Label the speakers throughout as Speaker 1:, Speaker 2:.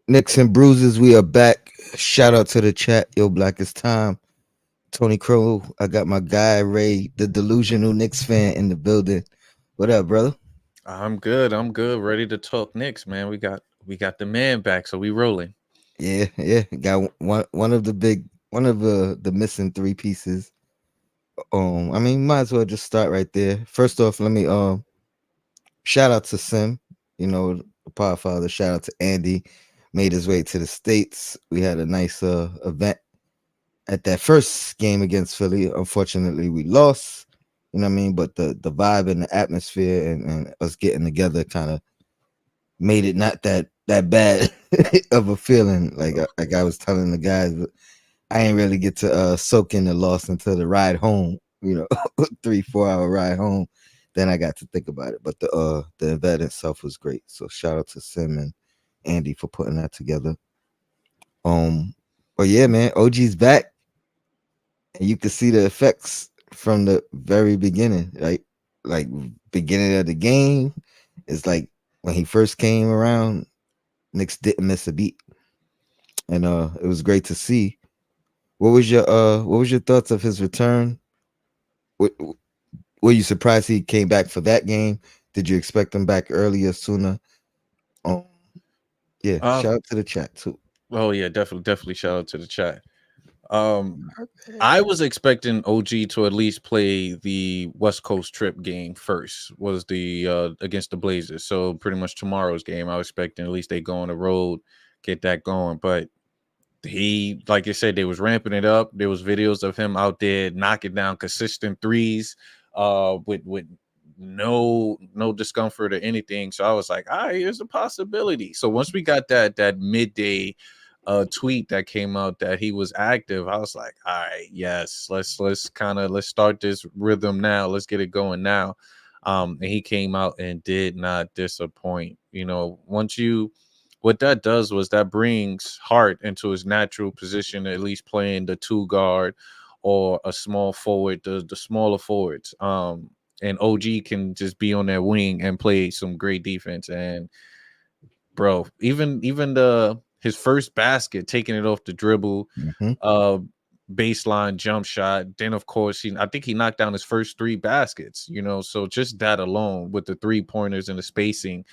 Speaker 1: Nicks and bruises, we are back. Shout out to the chat. Yo, Black is time. Tony Crow, I got my guy Ray, the delusional Knicks fan, in the building. What up, brother?
Speaker 2: I'm good. I'm good. Ready to talk Knicks, man. We got the man back, so we rolling.
Speaker 1: Yeah. Got one of the the missing three pieces. I mean, might as well just start right there. First off, let me shout out to Sim, the Power Father. Shout out to Andy, made his way to the States. We had a nice event at that first game against Philly. Unfortunately, we lost. You know what I mean? But the vibe and the atmosphere and us getting together kind of made it not that bad of a feeling. Like I was telling the guys, I ain't really get to soak in the loss until the ride home. 3-4 hour ride home. Then I got to think about it. But the event itself was great. So shout out to Sim and Andy for putting that together. Um, but yeah, man, OG's back, and you can see the effects from the very beginning. Like beginning of the game is like when he first came around, Knicks didn't miss a beat, and it was great to see. What was your thoughts of his return? W- Were you surprised he came back for that game? Did you expect him back earlier, sooner? Um, yeah.
Speaker 2: Um,
Speaker 1: Shout out to the chat too.
Speaker 2: oh yeah, definitely shout out to the chat. Um, I was expecting OG to at least play the West Coast trip game first. Was the against the Blazers. So pretty much tomorrow's game. I was expecting at least they go on the road, get that going. But he, like you said, they was ramping it up. There was videos of him out there knocking down consistent threes, with no discomfort or anything. So I was like, all right, here's a possibility. So once we got that midday tweet that came out that he was active, I was like, all right, yes, let's start this rhythm now. Let's get it going now. And he came out and did not disappoint. Once you what that does was that brings Hart into his natural position, at least playing the two guard or a small forward, the smaller forwards. And OG can just be on that wing and play some great defense. And bro, even the his first basket, taking it off the dribble,
Speaker 1: Hmm.
Speaker 2: uh, baseline jump shot. Then of course I think he knocked down his first three baskets. So just that alone with the 3 pointers and the spacing,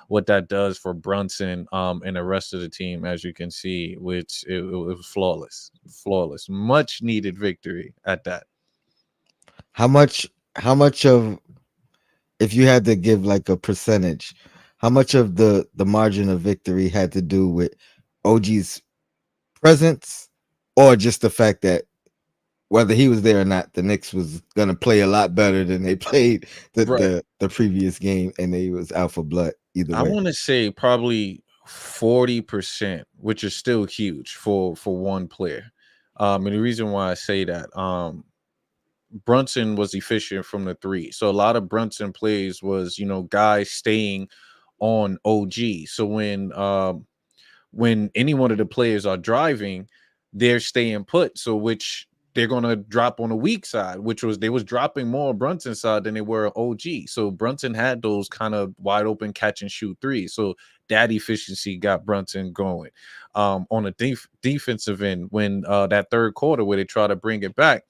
Speaker 2: what that does for Brunson and the rest of the team, as you can see, which it was flawless, much needed victory at that.
Speaker 1: How much? How much of, if you had to give like a percentage, how much of the margin of victory had to do with OG's presence, or just the fact that whether he was there or not, the Knicks was gonna play a lot better than they played the
Speaker 2: Right.
Speaker 1: the, the previous game, and they was out for blood either
Speaker 2: I
Speaker 1: way.
Speaker 2: want to say probably 40%, which is still huge for one player. And the reason why I say that, Brunson was efficient from the three. So a lot of Brunson plays was, guys staying on OG. So when any one of the players are driving, they're staying put. So which they're gonna drop on the weak side, which was they was dropping more on Brunson's side than they were on OG. So Brunson had those kind of wide open catch and shoot threes. So that efficiency got Brunson going. On a defensive end, when that third quarter where they try to bring it back,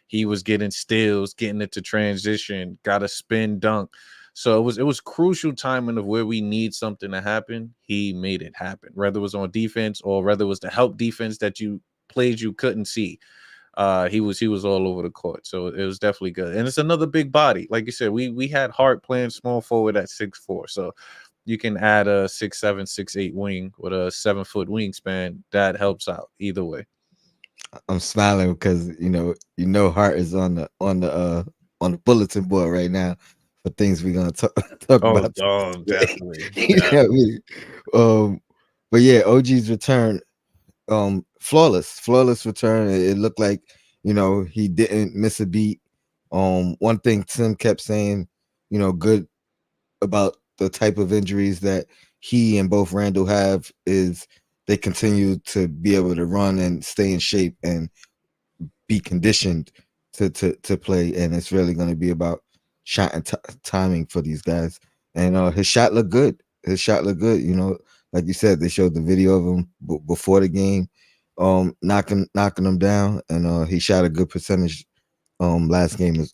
Speaker 2: he was getting steals, getting it to transition, got a spin dunk. So it was crucial timing of where we need something to happen. He made it happen, whether it was on defense or whether it was the help defense that you played you couldn't see. He was all over the court, so it was definitely good. And it's another big body, like you said. We had Hart playing small forward at 6'4", so you can add a 6'7", 6'8" wing with a 7-foot wingspan. That helps out either way.
Speaker 1: I'm smiling because Hart is on the bulletin board right now for things we're gonna talk
Speaker 2: Oh,
Speaker 1: about
Speaker 2: oh,
Speaker 1: today.
Speaker 2: definitely,
Speaker 1: You know what I
Speaker 2: definitely.
Speaker 1: mean? But yeah, OG's return, flawless return. It looked like he didn't miss a beat. One thing Tim kept saying, good about the type of injuries that he and both Randall have is they continue to be able to run and stay in shape and be conditioned to play, and it's really going to be about shot and timing for these guys. And his shot looked good. his shot looked good. You know, like you said, they showed the video of him before the game, knocking him down, and he shot a good percentage last game as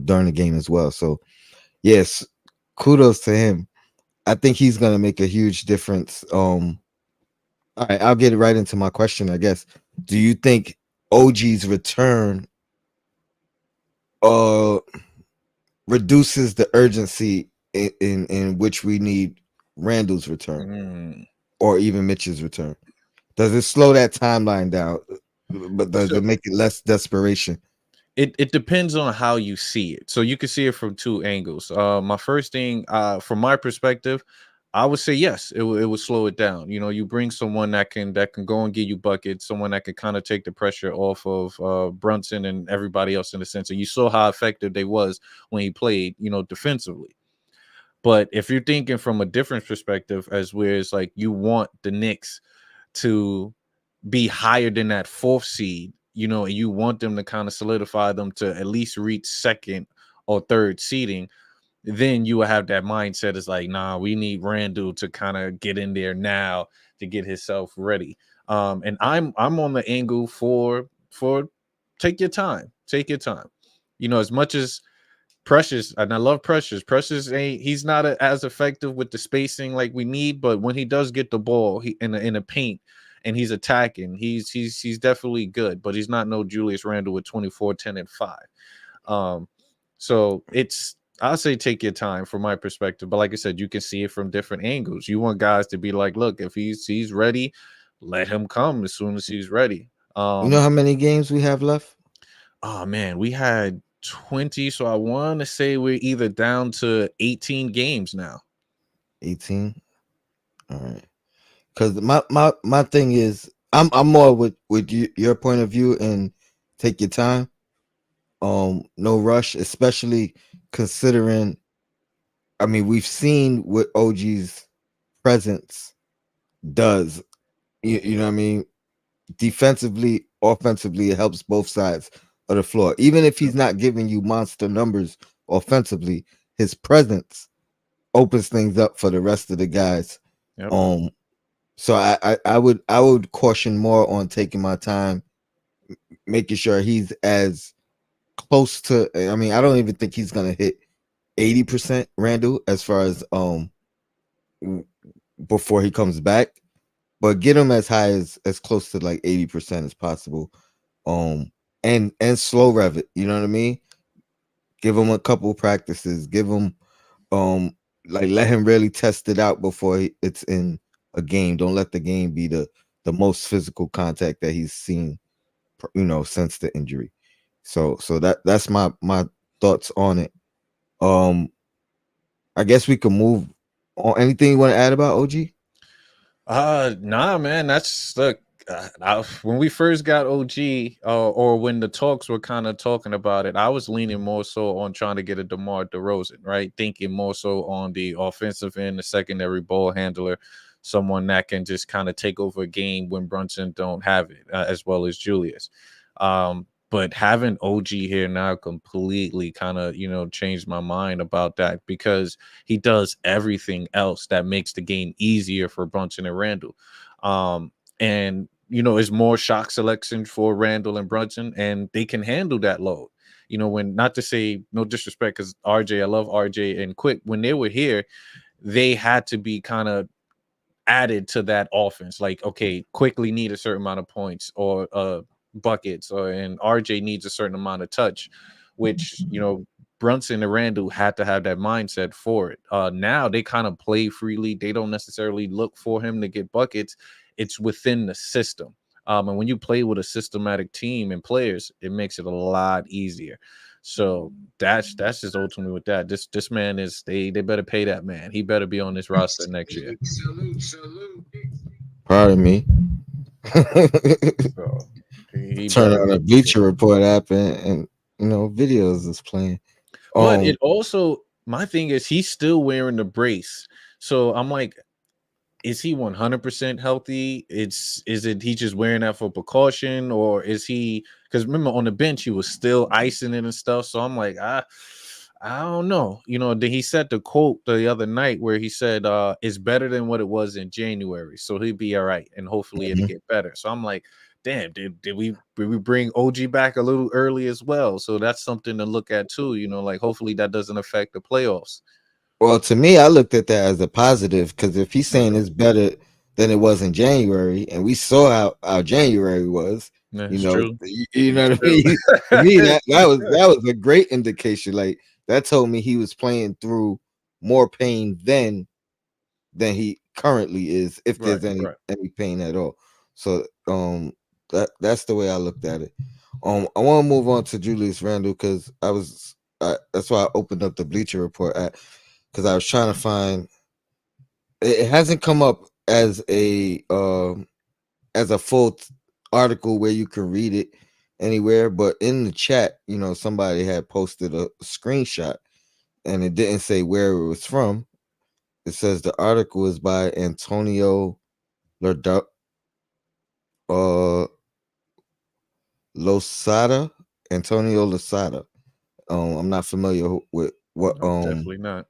Speaker 1: during the game as well. So yes, kudos to him. I think he's gonna make a huge difference. All right, I'll get right into my question. I guess. Do you think OG's return uh reduces the urgency in which we need Randle's return
Speaker 2: Mm.
Speaker 1: or even Mitch's return? Does it slow that timeline down? But does
Speaker 2: So
Speaker 1: it make it less desperation?
Speaker 2: it depends on how you see it. So you can see it from two angles. My first thing, from my perspective, I would say yes, it would slow it down. You know, you bring someone that can go and get you buckets, someone that can kind of take the pressure off of Brunson and everybody else in the sense. And you saw how effective they was when he played, defensively. But if you're thinking from a different perspective, as where it's like you want the Knicks to be higher than that fourth seed, and you want them to kind of solidify them to at least reach second or third seeding, then you will have that mindset is like, nah, we need Randle to kind of get in there now to get himself ready. And I'm on the angle for take your time, take your time. As much as Precious, and I love Precious. Precious he's not as effective with the spacing like we need, but when he does get the ball, he in the paint and he's attacking, he's definitely good, but he's not no Julius Randle with 24, 10, and 5. Um, so I'll say take your time from my perspective, but like I said, you can see it from different angles. You want guys to be like, look, if he's ready, let him come as soon as he's ready.
Speaker 1: You know
Speaker 2: Um,
Speaker 1: how many games we have left?
Speaker 2: Oh man, we had 20, so I want to say we're either down to 18 games now.
Speaker 1: 18. All right. Because my thing is, I'm more with your point of view and take your time. No rush, especially considering. I mean, we've seen what OG's presence does. You know what I mean? Defensively, offensively, it helps both sides of the floor. Even if he's
Speaker 2: Yep.
Speaker 1: not giving you monster numbers offensively, his presence opens things up for the rest of the guys.
Speaker 2: Yep.
Speaker 1: Um, so I would caution more on taking my time, making sure he's as close to. I mean, I don't even think he's gonna hit 80% Randall as far as before he comes back, but get him as high as close to like 80% as possible. Um, and slow rev it. You know what I mean? Give him a couple practices. Give him like let him really test it out before it's in a game. Don't let the game be the most physical contact that he's seen, since the injury. So that's my thoughts on it. Um, I guess we can move on. Anything you want to add about OG?
Speaker 2: Nah, man, that's look. When we first got OG, or when the talks were kind of talking about it, I was leaning more so on trying to get a DeMar DeRozan, right? Thinking more so on the offensive end, the secondary ball handler, someone that can just kind of take over a game when Brunson don't have it, as well as Julius. But having OG here now completely kind of changed my mind about that because he does everything else that makes the game easier for Brunson and Randle. And it's more shot selection for Randle and Brunson, and they can handle that load. When not to say no disrespect, because RJ, I love RJ and Quick, when they were here, they had to be kind of added to that offense. Like, okay, quickly need a certain amount of points or buckets, and RJ needs a certain amount of touch, which Brunson and Randall had to have that mindset for it. Now they kind of play freely. They don't necessarily look for him to get buckets. It's within the system. And when you play with a systematic team and players, it makes it a lot easier. So that's just ultimately with that. This man is they better pay that man. He better be on this roster next year.
Speaker 1: Pardon me.
Speaker 2: So he
Speaker 1: Turn
Speaker 2: better
Speaker 1: on
Speaker 2: be
Speaker 1: a
Speaker 2: on this
Speaker 1: Bleacher
Speaker 2: roster.
Speaker 1: Report app and videos is playing.
Speaker 2: But
Speaker 1: Um,
Speaker 2: it also my thing is he's still wearing the brace. So I'm like, is he 100% healthy? Is it he just wearing that for precaution, or is he? Because remember on the bench he was still icing it and stuff. So I'm like, I don't know. He said the quote the other night where he said, it's better than what it was in January. So he'll be all right. And hopefully it'll
Speaker 1: Mhm.
Speaker 2: get better. So I'm like, damn, did we bring OG back a little early as well? So that's something to look at too. Like hopefully that doesn't affect the playoffs.
Speaker 1: Well, to me, I looked at that as a positive because if he's saying
Speaker 2: Okay.
Speaker 1: it's better than it was in January, and we saw how January was,
Speaker 2: That's true.
Speaker 1: you know
Speaker 2: That's
Speaker 1: what I
Speaker 2: true.
Speaker 1: mean. To me, that was a great indication. Like that told me he was playing through more pain than he currently is, if
Speaker 2: Right,
Speaker 1: there's any
Speaker 2: right.
Speaker 1: any pain at all. So that's the way I looked at it. I want to move on to Julius Randle because that's why I opened up the Bleacher Report at because I was trying to find it hasn't come up as a full article where you can read it anywhere, but in the chat, somebody had posted a screenshot and it didn't say where it was from. It says the article is by Antonio Lorda- uh, Losada. Antonio Losada. I'm not familiar with what
Speaker 2: No, definitely not.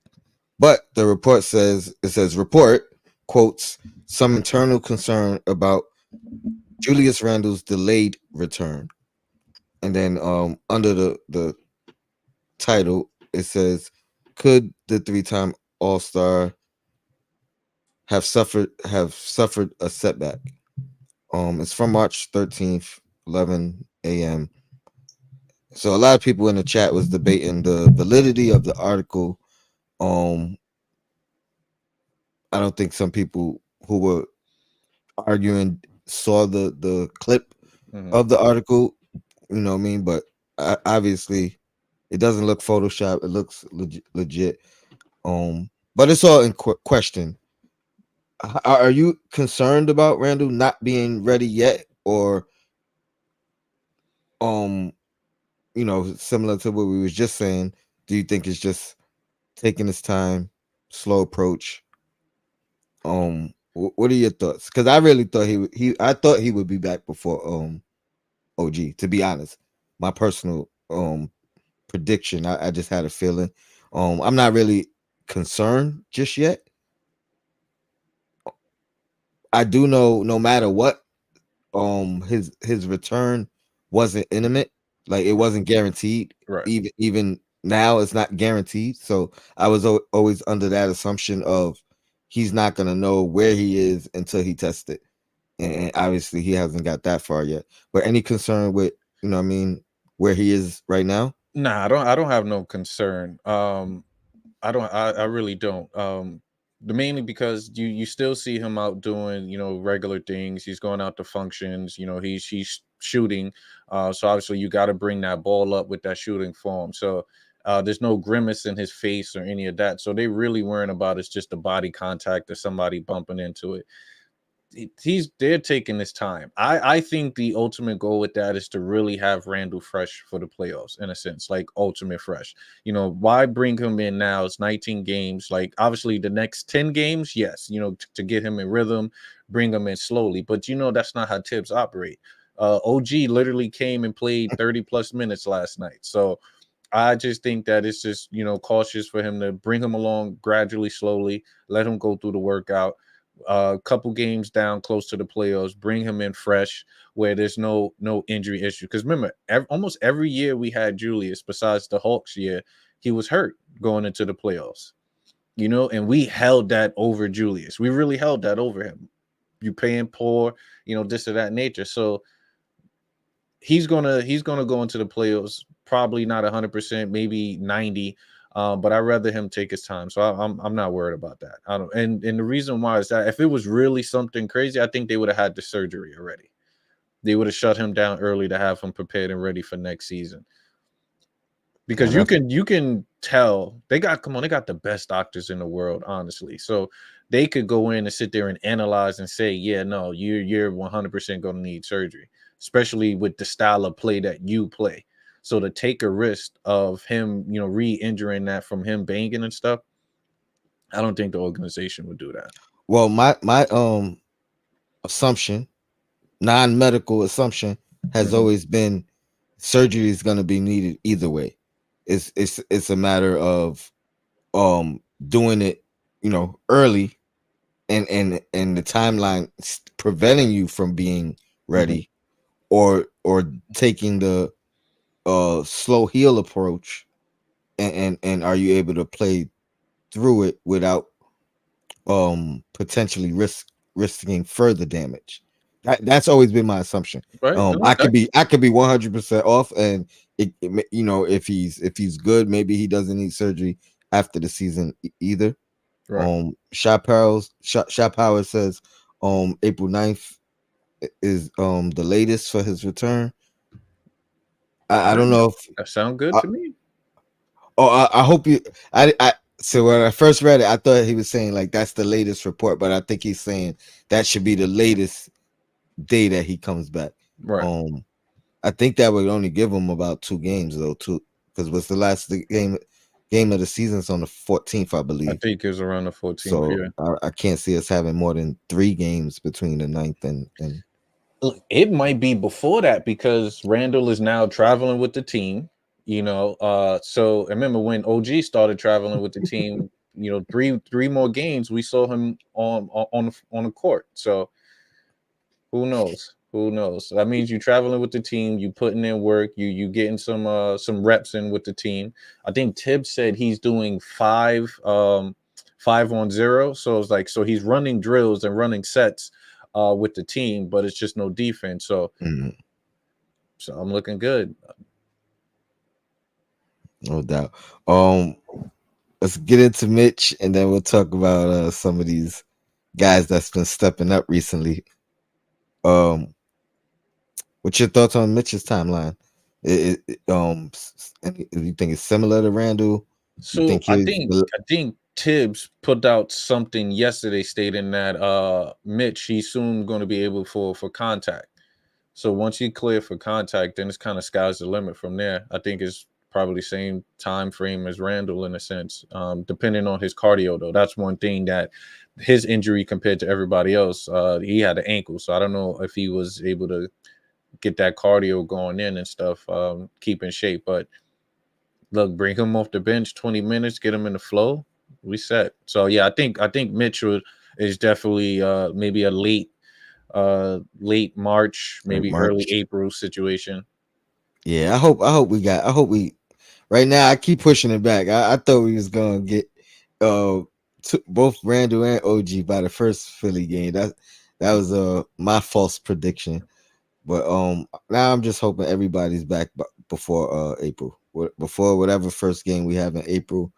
Speaker 1: but the report says report quotes some internal concern about Julius Randle's delayed return. And then under the title it says could the three-time All-Star have suffered a setback. It's from March 13th, 11 a.m. So a lot of people in the chat was debating the validity of the article. Um, I don't think some people who were arguing saw the clip
Speaker 2: Mhm.
Speaker 1: of the article. You know what I mean? But obviously, it doesn't look Photoshop. It looks legit. But it's all in question. Are you concerned about Randall not being ready yet, or um, similar to what we was just saying? Do you think it's just taking his time, slow approach? What are your thoughts? Because I really thought I thought he would be back before OG. To be honest, my personal prediction. I just had a feeling. I'm not really concerned just yet. I do know no matter what, his return wasn't intimate. Like it wasn't guaranteed.
Speaker 2: Right.
Speaker 1: Even now, it's not guaranteed. So I was always under that assumption of he's not gonna know where he is until he tests it. And obviously he hasn't got that far yet. But any concern with what I mean where he is right now?
Speaker 2: Nah, I don't have no concern. I really don't. Mainly because you still see him out doing regular things. He's going out to functions. He's shooting. So obviously you got to bring that ball up with that shooting form. So there's no grimace in his face or any of that. So they really worrying about is just the body contact or somebody bumping into it. They're taking this time. I think the ultimate goal with that is to really have Randall fresh for the playoffs in a sense, like ultimate fresh. Why bring him in now? It's 19 games. Like obviously the next 10 games, yes, to get him in rhythm, bring him in slowly. But that's not how Tibbs operate. OG literally came and played 30 plus minutes last night. So I just think that it's just, cautious for him to bring him along gradually, slowly, let him go through the workout. A couple games down close to the playoffs, bring him in fresh where there's no injury issue. Because remember, almost every year we had Julius, besides the Hawks year, he was hurt going into the playoffs. And we held that over Julius. We really held that over him. You paying poor, this or that nature. So he's gonna go into the playoffs probably not 100%, maybe 90. But I'd rather him take his time, so I'm not worried about that. I don't, and the reason why is that if it was really something crazy, I think they would have had the surgery already. They would have shut him down early to have him prepared and ready for next season. Because
Speaker 1: And
Speaker 2: you can tell they got the best doctors in the world, honestly. So they could go in and sit there and analyze and say, yeah, no, you're 100% going to need surgery, especially with the style of play that you play. So to take a risk of him, re-injuring that from him banging and stuff, I don't think the organization would do that.
Speaker 1: well, my assumption, non-medical assumption, has
Speaker 2: Mhm.
Speaker 1: always been surgery is going to be needed either way. It's a matter of doing it, early, and the timeline preventing you from being
Speaker 2: Mhm.
Speaker 1: ready, or taking the slow heal approach, and are you able to play through it without potentially risking further damage. That's always been my assumption.
Speaker 2: Right? No,
Speaker 1: I could be 100% off, and if he's good, maybe he doesn't need surgery after the season either.
Speaker 2: right.
Speaker 1: Shot Power says April 9th is the latest for his return. I
Speaker 2: All
Speaker 1: don't
Speaker 2: right.
Speaker 1: know if
Speaker 2: That sound good
Speaker 1: I,
Speaker 2: to me.
Speaker 1: I hope you I so when I first read it, I thought he was saying like that's the latest report, but I think he's saying that should be the latest day that he comes back.
Speaker 2: Right.
Speaker 1: Um, I think that would only give him about 2 games though, too, because what's the last game of the season's on the 14th, I
Speaker 2: I
Speaker 1: believe.
Speaker 2: think it was around the 14th.
Speaker 1: So
Speaker 2: Yeah.
Speaker 1: I can't see us having more than 3 games between the ninth and
Speaker 2: Look, it might be before that because Randall is now traveling with the team. So I remember when OG started traveling with the team. Three more games we saw him on the court. So who knows? Who knows? That means you traveling with the team, you putting in work, you getting some reps in with the team. I think Tibbs said he's doing 5 on 0. So it's like so he's running drills and running sets with the team, but it's just no defense. So
Speaker 1: Mhm,
Speaker 2: so I'm looking good.
Speaker 1: no doubt. Um, let's get into Mitch, and then we'll talk about some of these guys that's been stepping up recently. Um, what's your thoughts on Mitch's timeline? You think it's similar to Randall? You
Speaker 2: So
Speaker 1: think he's
Speaker 2: I think Tibbs put out something yesterday stating that Mitch he's soon going to be able for contact. So once you clear for contact, then it's kind of sky's the limit from there. I think it's probably same time frame as Randall in a sense, depending on his cardio though. That's one thing that his injury compared to everybody else, he had an ankle, so I don't know if he was able to get that cardio going in and stuff, keep in shape. But look, bring him off the bench 20 minutes, get him in the flow. We set. So yeah, I think Mitchell is definitely maybe a late March,
Speaker 1: like
Speaker 2: maybe early
Speaker 1: March?
Speaker 2: April situation.
Speaker 1: Yeah, I hope we got. Right now, I keep pushing it back. I thought we was gonna get uh both Randall and OG by the first Philly game. That was my false prediction. But now I'm just hoping everybody's back before April. Before whatever first game we have in April,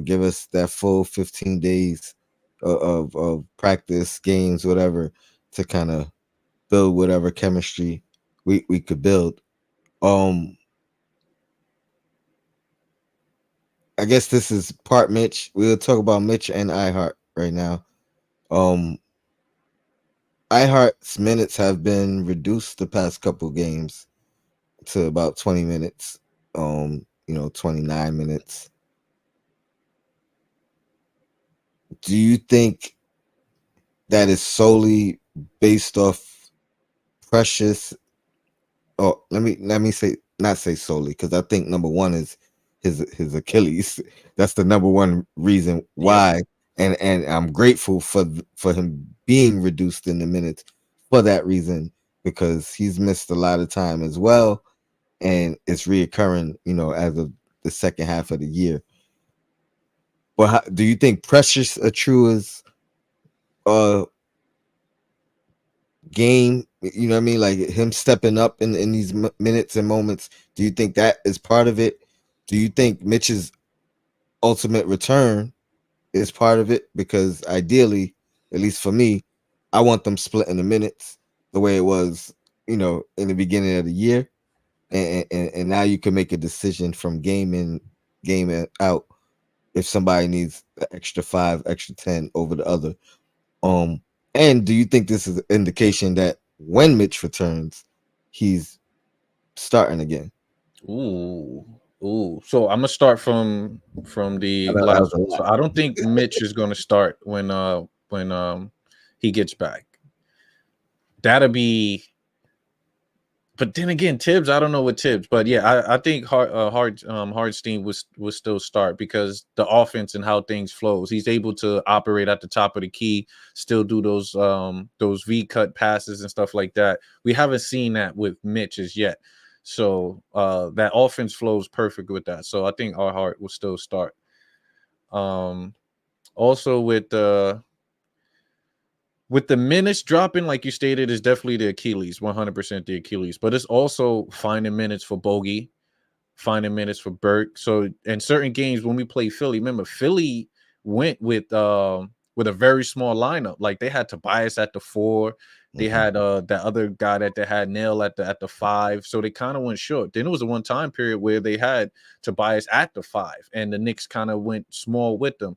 Speaker 1: give us that full 15 days of practice games, whatever, to kind of build whatever chemistry we could build. Um, I guess this is part Mitch. We'll talk about Mitch and iHeart right now. Um, iHeart's minutes have been reduced the past couple games to about 20 minutes. 29 minutes. Do you think that is solely based off Precious? Oh, let me say not say solely, because I think number one is his Achilles. That's the number one reason
Speaker 2: Yep.
Speaker 1: why, and I'm grateful for him being reduced in the minutes for that reason, because he's missed a lot of time as well, and it's reoccurring, as of the second half of the year. But do you think Precious Achua's uh game, what I mean, like him stepping up in these minutes and moments, do you think that is part of it? Do you think Mitch's ultimate return is part of it? Because ideally, at least for me, I want them splitting the minutes the way it was, in the beginning of the year, and now you can make a decision from out if somebody needs the extra 5, extra 10 over the other. Um, and do you think this is an indication that when Mitch returns, he's starting again?
Speaker 2: Ooh. Ooh. So I'm gonna start from
Speaker 1: I
Speaker 2: the
Speaker 1: know that was
Speaker 2: last
Speaker 1: a
Speaker 2: one. So
Speaker 1: lot.
Speaker 2: I don't think Mitch is gonna start when he gets back. That'll be but then again, Tibbs, I don't know what Tibbs, but yeah, I think Hartstein was still start because the offense and how things flows. He's able to operate at the top of the key, still do those V cut passes and stuff like that. We haven't seen that with Mitch as yet. So that offense flows perfect with that. So I think our Hart will still start. Um Also with the minutes dropping, like you stated, is definitely the Achilles, 100% the Achilles. But it's also finding minutes for Bogey, finding minutes for Burke. So in certain games when we play Philly, remember Philly went with a very small lineup. Like they had Tobias at the 4, they
Speaker 1: Mhm.
Speaker 2: had that other guy that they had Nail at the 5. So they kind of went short. Then it was a one time period where they had Tobias at the 5, and the Knicks kind of went small with them.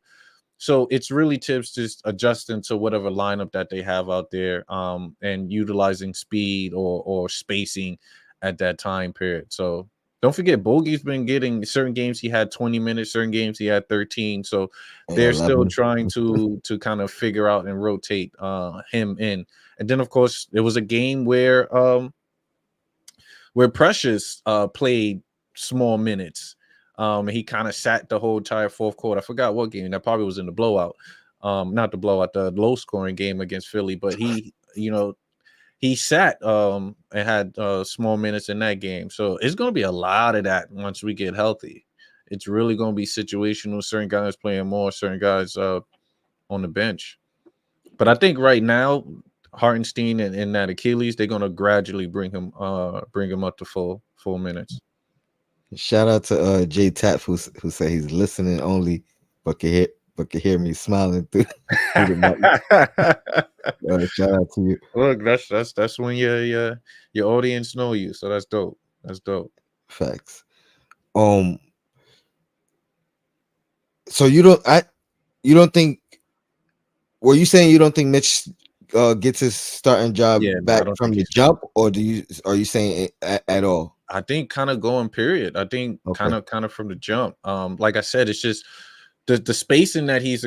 Speaker 2: So it's really tips just adjusting to whatever lineup that they have out there, and utilizing speed or spacing at that time period. So don't forget, Bogey's been getting certain games he had 20 minutes, certain games he had 13. So
Speaker 1: Yeah,
Speaker 2: they're still
Speaker 1: 11.
Speaker 2: trying to kind of figure out and rotate him in. And then of course there was a game where Precious played small minutes. He kind of sat the whole entire fourth quarter. I forgot what game. That probably was in the blowout. Not the blowout, the low scoring game against Philly. But he sat and had small minutes in that game. So it's gonna be a lot of that once we get healthy. It's really gonna be situational. Certain guys playing more, certain guys on the bench. But I think right now, Hartenstein and that Achilles, they're gonna gradually bring him up to full minutes.
Speaker 1: Shout out to Jay Tap who said he's listening only, but can hear me smiling through through the mic. Shout out to you.
Speaker 2: Look, that's when your audience know you. So that's dope. That's dope.
Speaker 1: Facts. Um. So you don't think? Were you saying you don't think Mitch gets his starting job
Speaker 2: Yeah, no, I
Speaker 1: back
Speaker 2: don't
Speaker 1: from
Speaker 2: think
Speaker 1: the
Speaker 2: he's gonna.
Speaker 1: jump, or are you saying it at all?
Speaker 2: I think kind of going period. I think
Speaker 1: Okay.
Speaker 2: kind of from the jump. Like I said, it's just the spacing that he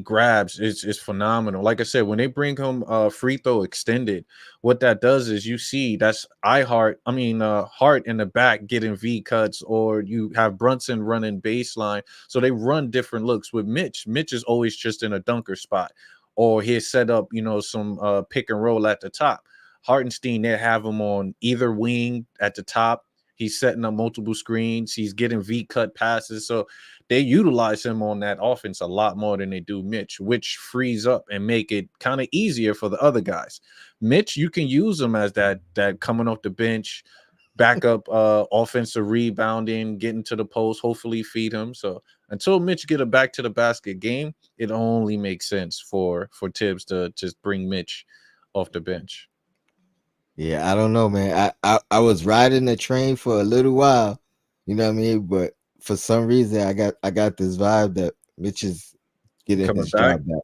Speaker 2: grabs is phenomenal. Like I said, when they bring him free throw extended, what that does is you see that's Hart in the back getting V cuts, or you have Brunson running baseline. So they run different looks with Mitch. Mitch is always just in a dunker spot, or he'll set up, some pick and roll at the top. Hartenstein, they have him on either wing at the top. He's setting up multiple screens. He's getting V cut passes. So they utilize him on that offense a lot more than they do Mitch, which frees up and make it kind of easier for the other guys. Mitch, you can use him as that coming off the bench, backup offensive rebounding, getting to the post, hopefully feed him. So until Mitch get a back to the basket game, it only makes sense for Tibbs to just bring Mitch off the bench.
Speaker 1: Yeah, I don't know, man. I was riding the train for a little while, you know what I mean. But for some reason, I got this vibe that Mitch is getting
Speaker 2: Coming
Speaker 1: his
Speaker 2: back.
Speaker 1: job back.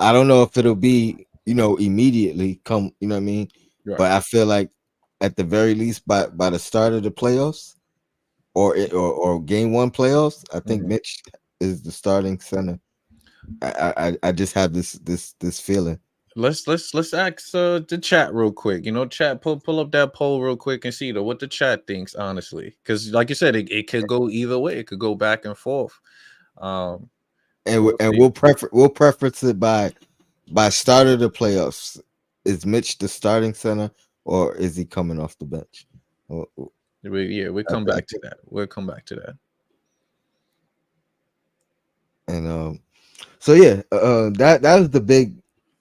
Speaker 1: I don't know if it'll be immediately come, you know what I mean.
Speaker 2: Right.
Speaker 1: But I feel like at the very least by the start of the playoffs or game one playoffs, I think
Speaker 2: Mhm.
Speaker 1: Mitch is the starting center. I just have this feeling.
Speaker 2: Let's ask the chat real quick. Chat, pull up that poll real quick and see what the chat thinks, honestly. Because like you said, it could go either way. It could go back and forth. Um,
Speaker 1: And
Speaker 2: we'll see.
Speaker 1: we'll preference it by start of the playoffs. Is Mitch the starting center or is he coming off the bench? Well,
Speaker 2: We'll
Speaker 1: I,
Speaker 2: come
Speaker 1: I
Speaker 2: back to
Speaker 1: think,
Speaker 2: that. We'll come back to that.
Speaker 1: and so yeah, that was the big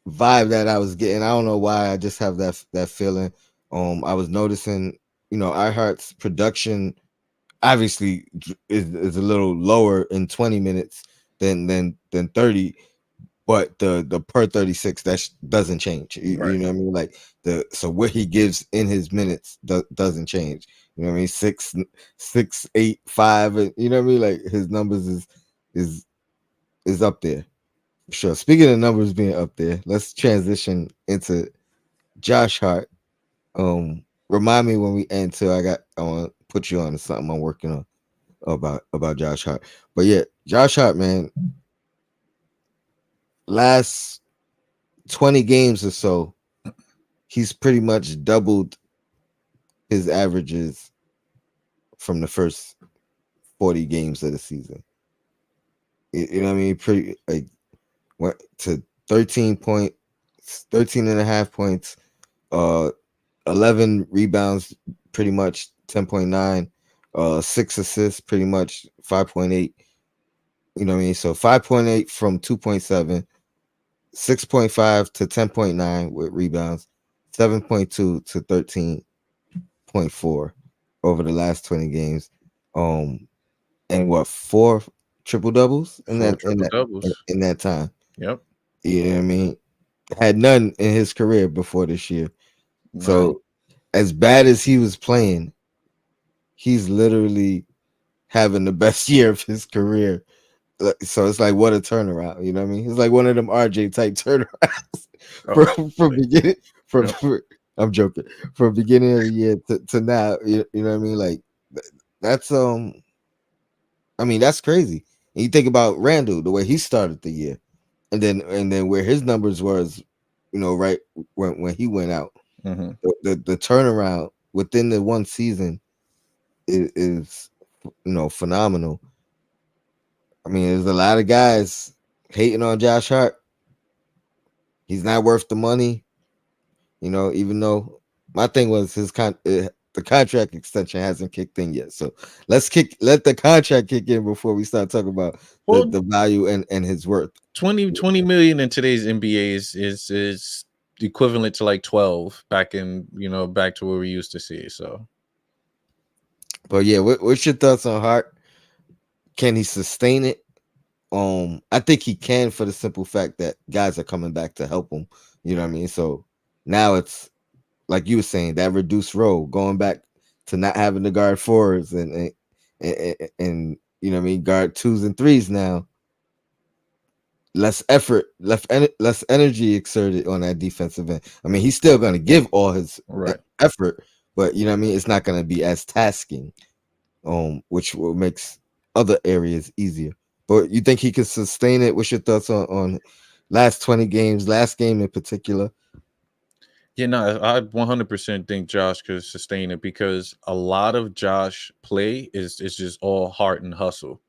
Speaker 1: vibe that I was getting. I don't know why. I just have that feeling. I was noticing, iHeart's production obviously is a little lower in 20 minutes than 30, but the per 36 doesn't change. You
Speaker 2: Right.
Speaker 1: know what I mean? Like so what he gives in his minutes doesn't change. You know what I mean? 6, 8, 5. You know what I mean? Like his numbers is is up there. Sure. Speaking of numbers being up there, let's transition into Josh Hart. Remind me when we end. So I want to put you on to something I'm working on about Josh Hart. But yeah, Josh Hart, man, last 20 games or so, he's pretty much doubled his averages from the first 40 games of the season. You know what I mean? Pretty like went to 13 point 13 and a half points, uh 11 rebounds, pretty much 10.9, 6 assists, pretty much 5.8. You know what I mean? So 5.8 from 2.7, 6.5 to 10.9 with rebounds, 7.2 to 13.4 over the last 20 games. And what, four triple doubles in
Speaker 2: Four
Speaker 1: that
Speaker 2: triple doubles.
Speaker 1: in that time.
Speaker 2: Yep.
Speaker 1: You know what I mean? Had none in his career before this year.
Speaker 2: Right.
Speaker 1: So as bad as he was playing, he's literally having the best year of his career. So it's like, what a turnaround. You know what I mean? It's like one of them RJ type turnarounds
Speaker 2: Oh,
Speaker 1: from beginning from,
Speaker 2: yep.
Speaker 1: I'm joking, from beginning of the year to now. You know what I mean? Like that's I mean that's crazy. And you think about Randle, the way he started the year, and then where his numbers was, right when he went out.
Speaker 2: Hmm.
Speaker 1: The turnaround within the one season is phenomenal. I mean, there's a lot of guys hating on Josh Hart. He's not worth the money, even though my thing was the contract extension hasn't kicked in yet. So let the contract kick in before we start talking about
Speaker 2: Well,
Speaker 1: the value and his worth.
Speaker 2: 20 million in today's NBA is equivalent to like 12 back in, back to where we used to see. So
Speaker 1: But yeah, what's your thoughts on Hart? Can he sustain it? I think he can, for the simple fact that guys are coming back to help him. You know what I mean? So now it's like you were saying, that reduced role, going back to not having to guard fours and you know what I mean, guard twos and threes now. Less effort, less energy exerted on that defensive end. I mean, he's still going to give all his
Speaker 2: right.
Speaker 1: effort, but you know what I mean. It's not going to be as tasking, which will makes other areas easier. But you think he can sustain it? What's your thoughts on last 20 games, last game in particular?
Speaker 2: Yeah, no, I 100% think Josh could sustain it because a lot of Josh play is just all heart and hustle.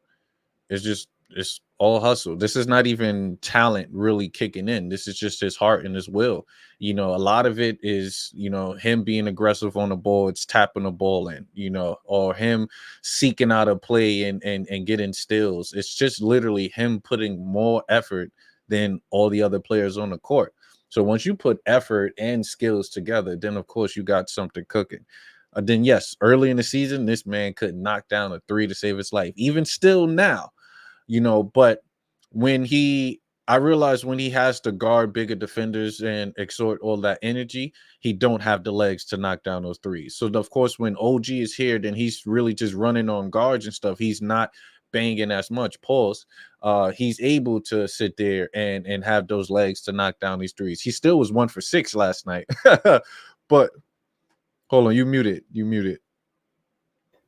Speaker 2: It's all hustle. This is not even talent really kicking in. This is just his heart and his will. A lot of it is, him being aggressive on the ball, it's tapping the ball in, or him seeking out a play and getting steals. It's just literally him putting more effort than all the other players on the court. So once you put effort and skills together, then of course you got something cooking. Then yes, early in the season, this man could knock down a three to save his life. Even still now, but when I realize when he has to guard bigger defenders and exert all that energy, he don't have the legs to knock down those threes. So of course, when OG is here, then he's really just running on guards and stuff. He's not banging as much. Pause. He's able to sit there and have those legs to knock down these threes. He still was 1 for 6 last night. But hold on, you muted. You muted.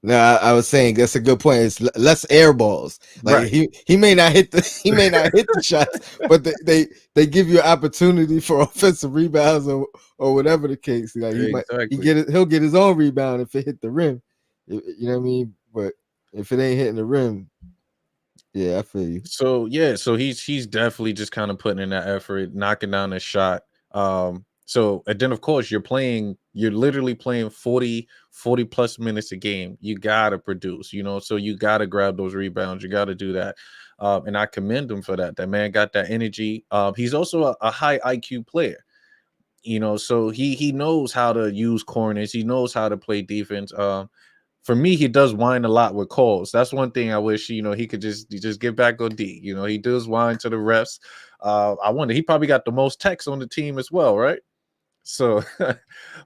Speaker 1: No, I was saying that's a good point. It's less air balls. Like
Speaker 2: Right.
Speaker 1: he may not hit the he may not hit the shots, but they give you an opportunity for offensive rebounds or whatever the case. Like
Speaker 2: Exactly.
Speaker 1: he'll get his own rebound if it hit the rim. You know what I mean? But if it ain't hitting the rim, yeah, I feel you.
Speaker 2: So yeah, so he's definitely just kind of putting in that effort, knocking down a shot. So and then of course you're literally playing 40 plus minutes a game. You gotta produce, so you gotta grab those rebounds, you gotta do that. And I commend him for that. That man got that energy. He's also a high IQ player, so he knows how to use corners, he knows how to play defense. For me, he does whine a lot with calls. That's one thing I wish he could just get back on D. He does whine to the refs. I wonder, he probably got the most texts on the team as well, right? So,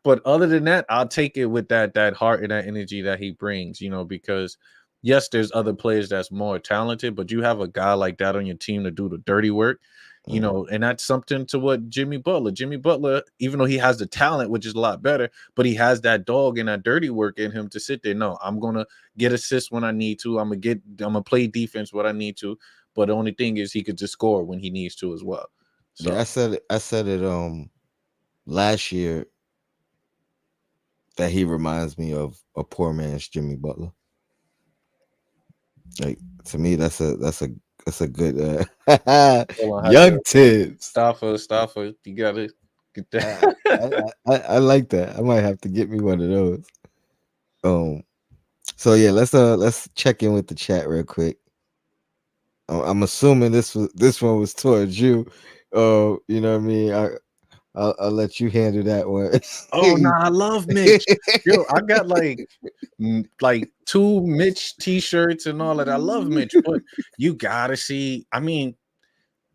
Speaker 2: but other than that, I'll take it with that heart and that energy that he brings. Because yes, there's other players that's more talented, but you have a guy like that on your team to do the dirty work.
Speaker 1: Mm.
Speaker 2: And that's something to what Jimmy Butler, even though he has the talent, which is a lot better, but he has that dog and that dirty work in him to sit there. No, I'm gonna get assists when I need to. I'm gonna play defense when I need to. But the only thing is he could just score when he needs to as well.
Speaker 1: Yeah,
Speaker 2: So
Speaker 1: I said it last year that he reminds me of a poor man's Jimmy Butler. Like to me, that's a good
Speaker 2: Hold on, how you
Speaker 1: young
Speaker 2: doing?
Speaker 1: tips.
Speaker 2: Staffer, you gotta get
Speaker 1: I,
Speaker 2: that.
Speaker 1: I like that. I might have to get me one of those. Um. So yeah, let's check in with the chat real quick. I'm assuming this one was towards you. You know what I mean. I'll let you handle that one.
Speaker 2: Oh no, I love Mitch. Yo, I got like two Mitch t-shirts and all that. I love Mitch, but you gotta see. I mean,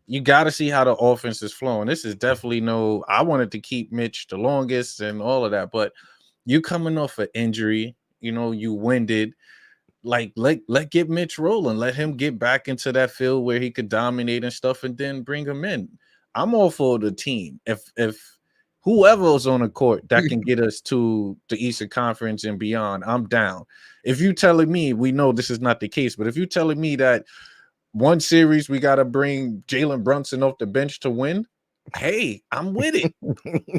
Speaker 2: you gotta see how the offense is flowing. This is definitely no. I wanted to keep Mitch the longest and all of that, but you coming off an injury, you winded. Like let get Mitch rolling. Let him get back into that field where he could dominate and stuff, and then bring him in. I'm all for the team. If whoever's on the court that can get us to the Eastern Conference and beyond, I'm down. If you telling me, we know this is not the case, but if you telling me that one series we got to bring Jalen Brunson off the bench to win, hey, I'm with it.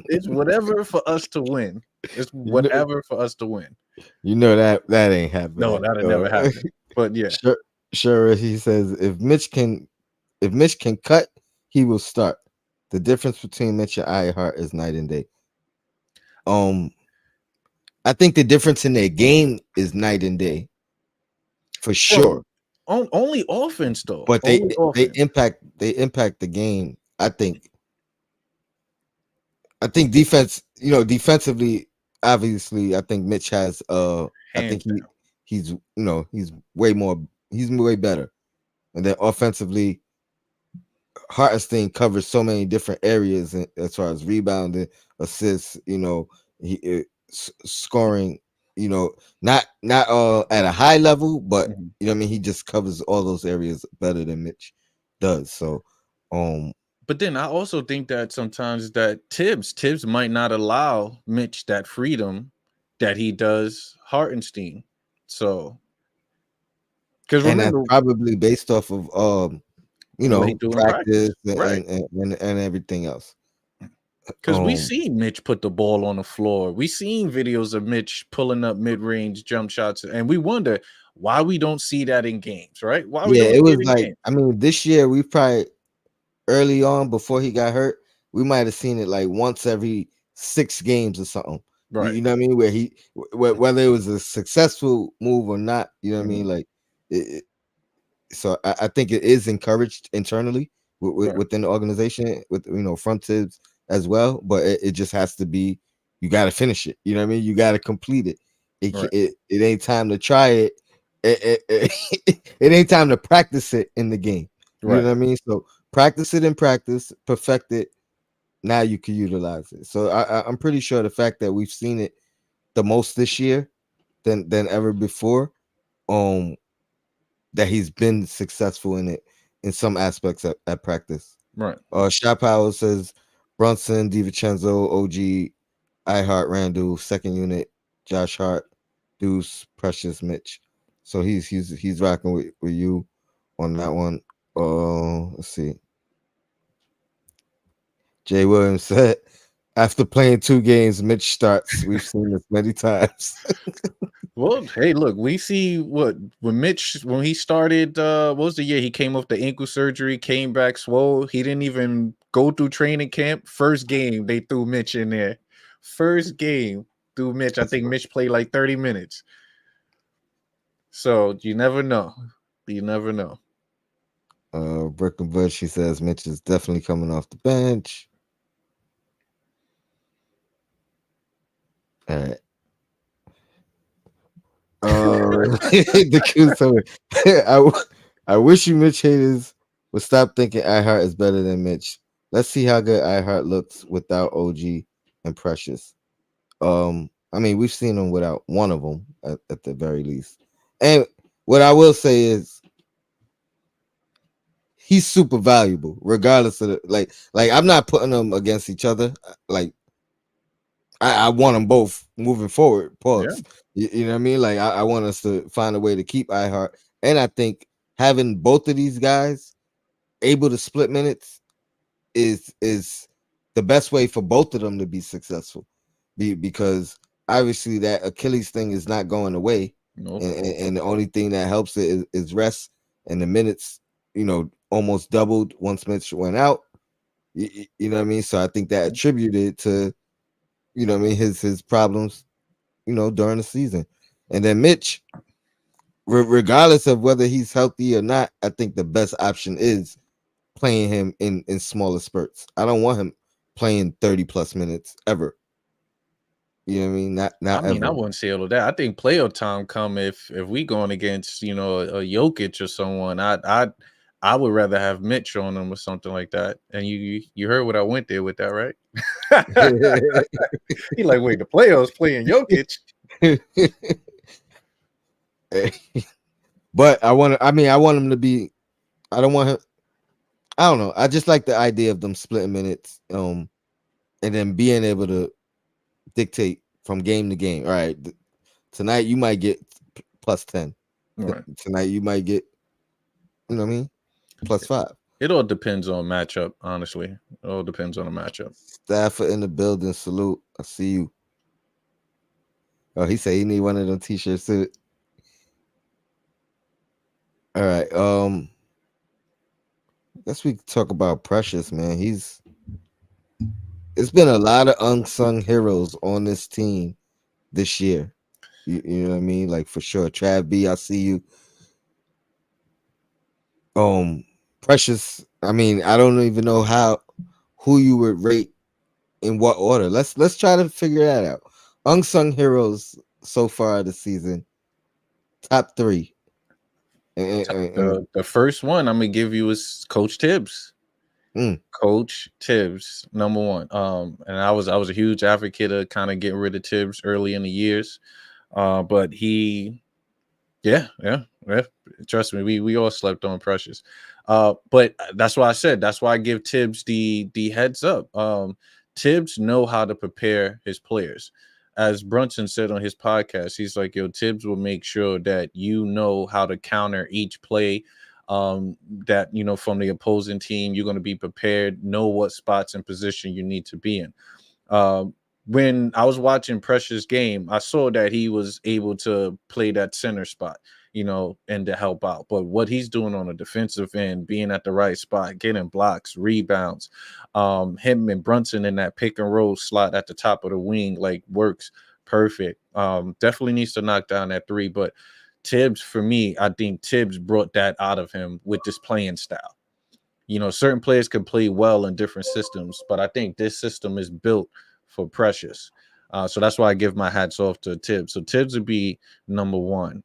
Speaker 2: It's whatever for us to win. It's
Speaker 1: you know,
Speaker 2: whatever for us to win.
Speaker 1: you know that ain't
Speaker 2: No,
Speaker 1: happening.
Speaker 2: that'll never happen. But yeah.
Speaker 1: Sure, sure. He says if Mitch can cut, he will start. The difference between Mitch and Hart is night and day. Um, I think the difference in their game is night and day for
Speaker 2: Bro,
Speaker 1: sure.
Speaker 2: only offense though.
Speaker 1: But
Speaker 2: Only
Speaker 1: they
Speaker 2: offense.
Speaker 1: impact the game. I think defense. Defensively, obviously, I think Mitch has. I think
Speaker 2: Hands down.
Speaker 1: he's way better. And then offensively, Hartenstein covers so many different areas as far as rebounding, assists. Scoring. Not at a high level, but
Speaker 2: Mhm.
Speaker 1: you know what I mean. He just covers all those areas better than Mitch does. So, um,
Speaker 2: But then I also think that sometimes that Tibbs might not allow Mitch that freedom that he does Hartenstein. So, because
Speaker 1: and that's
Speaker 2: remember
Speaker 1: probably based off of
Speaker 2: what he do in
Speaker 1: practice
Speaker 2: practice, right?
Speaker 1: and everything else.
Speaker 2: Because we
Speaker 1: Um,
Speaker 2: seen Mitch put the ball on the floor. We seen videos of Mitch pulling up mid-range jump shots, and we wonder why we don't see that in games, right? Why we
Speaker 1: yeah,
Speaker 2: don't
Speaker 1: it
Speaker 2: see
Speaker 1: was
Speaker 2: it in
Speaker 1: like
Speaker 2: games,
Speaker 1: I mean, this year we probably early on before he got hurt, we might have seen it like once every 6 games or something. You,
Speaker 2: right?
Speaker 1: you know what I mean? Where whether it was a successful move or not, you know what I mean?
Speaker 2: Mhm.
Speaker 1: Like, so I think it is encouraged internally
Speaker 2: Right,
Speaker 1: within the organization with front tips as well, but it just has to be you got to finish it. You know what I mean? You got to complete it.
Speaker 2: right,
Speaker 1: It ain't time to try it. It ain't time to practice it in the game. You know
Speaker 2: right,
Speaker 1: what I mean? So practice it in practice, perfect it. Now you can utilize it. So I'm pretty sure the fact that we've seen it the most this year than ever before, um, that he's been successful in it in some aspects at practice.
Speaker 2: right.
Speaker 1: Shot Power says Brunson, DiVincenzo, OG, Heart, Randle, second unit, Josh Hart, Deuce, Precious, Mitch. So he's rocking with you on that one. Let's see. Jay Williams said, after playing 2 games, Mitch starts. We've seen this many times.
Speaker 2: Well, hey, look, we see what when Mitch when he started. What was the year he came off the ankle surgery? Came back swole. He didn't even go through training camp. First game they threw Mitch in there. First game threw Mitch. I
Speaker 1: That's
Speaker 2: think Mitch played like 30 minutes. So you never know. You never know.
Speaker 1: Brooklyn Bush, she says Mitch is definitely coming off the bench. All right. The Q so I wish you Mitch haters would stop thinking iHeart is better than Mitch. Let's see how good iHeart looks without OG and Precious. I mean, we've seen them without one of them at the very least. And what I will say is he's super valuable, regardless of like I'm not putting them against each other. Like I want them both moving forward.
Speaker 2: Yeah,
Speaker 1: Pause. You know what I mean? Like I want us to find a way to keep iHeart, and I think having both of these guys able to split minutes is the best way for both of them to be successful. Because obviously that Achilles thing is not going away,
Speaker 2: Nope.
Speaker 1: and the only thing that helps it is rest, and the minutes, almost doubled once Mitch went out. You know what I mean? So I think that attributed to, what I mean, his problems, during the season. And then Mitch, regardless of whether he's healthy or not, I think the best option is playing him in smaller spurts. I don't want him playing 30 plus minutes ever. You know what I mean?
Speaker 2: I
Speaker 1: Not
Speaker 2: mean, I
Speaker 1: ever.
Speaker 2: wouldn't say all of that. I think playoff time come if we going against a Jokic or someone. I would rather have Mitch on them or something like that. And you heard what I went there with that, right? He like, wait, the playoffs playing Jokic.
Speaker 1: But I want him to be. I don't want him. I don't know. I just like the idea of them splitting minutes, and then being able to dictate from game to game. All right, tonight you might get plus 10.
Speaker 2: Right.
Speaker 1: Tonight you might get, what I mean, plus 5.
Speaker 2: It all depends on matchup, honestly. It all depends on the matchup.
Speaker 1: Stafford in the building. Salute. I see you. Oh, he said he need one of them t-shirts too. All right. Guess we could talk about Precious, man. It's been a lot of unsung heroes on this team this year. You know what I mean? Like for sure. Trav B, I see you. Precious. I mean, I don't even know who you would rate in what order. Let's try to figure that out. Unsung heroes so far this season. Top 3.
Speaker 2: The first one I'm gonna give you is Coach Tibbs.
Speaker 1: Mm.
Speaker 2: Coach Tibbs, number one. And I was a huge advocate of kind of getting rid of Tibbs early in the years. But yeah. Trust me, we all slept on Precious. But that's why I said that's why I give Tibbs the heads up. Tibbs know how to prepare his players. As Brunson said on his podcast, he's like, yo, Tibbs will make sure that you know how to counter each play that from the opposing team. You're going to be prepared, know what spots and position you need to be in. When I was watching Precious game, I saw that he was able to play that center spot, and to help out. But what he's doing on the defensive end, being at the right spot, getting blocks, rebounds, him and Brunson in that pick and roll slot at the top of the wing, like works perfect. Definitely needs to knock down that 3, but Tibbs, for me, I think Tibbs brought that out of him with this playing style. Certain players can play well in different systems, but I think this system is built for Precious. So that's why I give my hats off to Tibbs. So Tibbs would be number 1.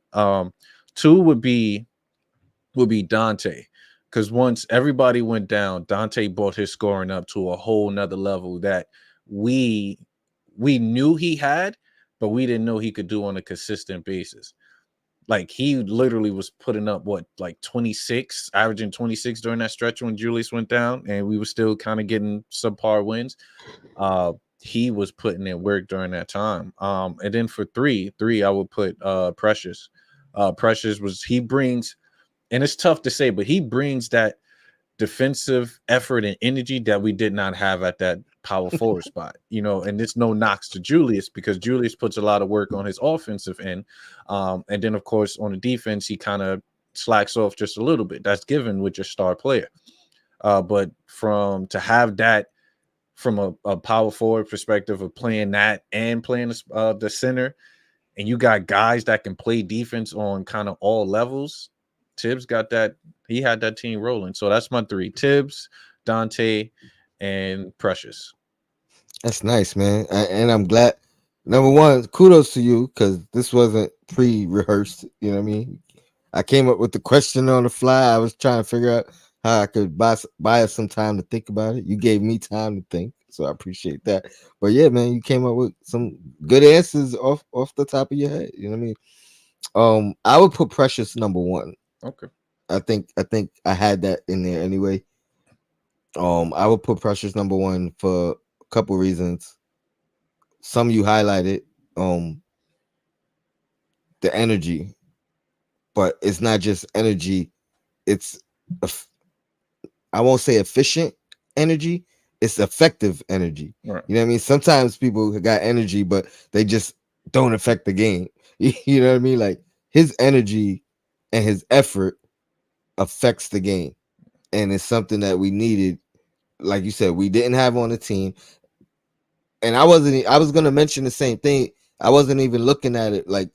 Speaker 2: 2 would be Dante. Because once everybody went down, Dante brought his scoring up to a whole nother level that we knew he had, but we didn't know he could do on a consistent basis. Like he literally was putting up like 26, averaging 26 during that stretch when Julius went down, and we were still kind of getting subpar wins. He was putting in work during that time. And then for three, I would put Precious. Precious he brings, and it's tough to say, but he brings that defensive effort and energy that we did not have at that power forward spot, and it's no knocks to Julius because Julius puts a lot of work on his offensive end. And then, of course, on the defense, he kind of slacks off just a little bit. That's given with your star player. But to have that from a power forward perspective of playing that and playing the center, and you got guys that can play defense on kind of all levels, Tibbs got that. He had that team rolling. So that's my 3: Tibbs, Dante, and Precious.
Speaker 1: That's nice, man. And I'm glad. Number 1, kudos to you because this wasn't pre-rehearsed. You know what I mean? I came up with the question on the fly. I was trying to figure out how I could buy us some time to think about it. You gave me time to think, so I appreciate that. But yeah, man, you came up with some good answers off the top of your head. You know what I mean? I would put Precious number 1.
Speaker 2: Okay.
Speaker 1: I think I had that in there anyway. I would put Precious number 1 for a couple reasons. Some you highlighted, the energy, but it's not just energy. It's I won't say efficient energy. It's effective energy.
Speaker 2: Right.
Speaker 1: You know what I mean? Sometimes people got energy, but they just don't affect the game. You know what I mean? Like his energy and his effort affects the game, and it's something that we needed. Like you said, we didn't have on the team, and I wasn't. I was gonna mention the same thing. I wasn't even looking at it like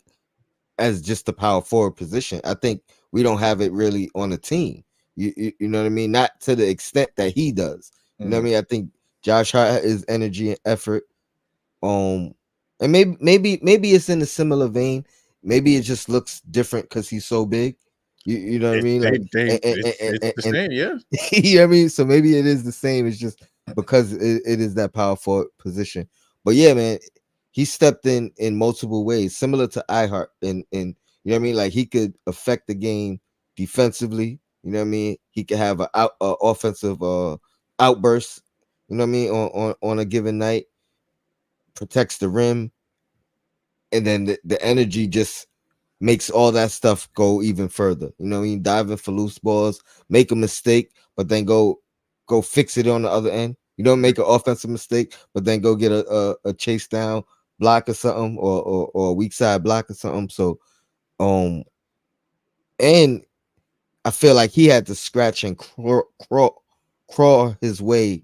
Speaker 1: as just the power forward position. I think we don't have it really on the team. You know what I mean? Not to the extent that he does. You know what I
Speaker 2: Mhm.
Speaker 1: mean? I think Josh Hart is energy and effort. Um, and maybe it's in a similar vein. Maybe it just looks different because he's so big. You know what I
Speaker 2: It
Speaker 1: mean? Like
Speaker 2: it's the
Speaker 1: and
Speaker 2: same, yeah.
Speaker 1: you know what I mean? So maybe it is the same. It's just because it is that power forward position. But yeah, man, he stepped in multiple ways, similar to iHeart. And you know what I mean? Like he could affect the game defensively. You know what I mean? He could have a offensive outburst. You know what I mean? On a given night, protects the rim, and then the energy just makes all that stuff go even further. You know what I mean? Diving for loose balls, make a mistake, but then go fix it on the other end. You don't make an offensive mistake, but then go get a chase down block or something, or a weak side block or something. So and I feel like he had to scratch and crawl his way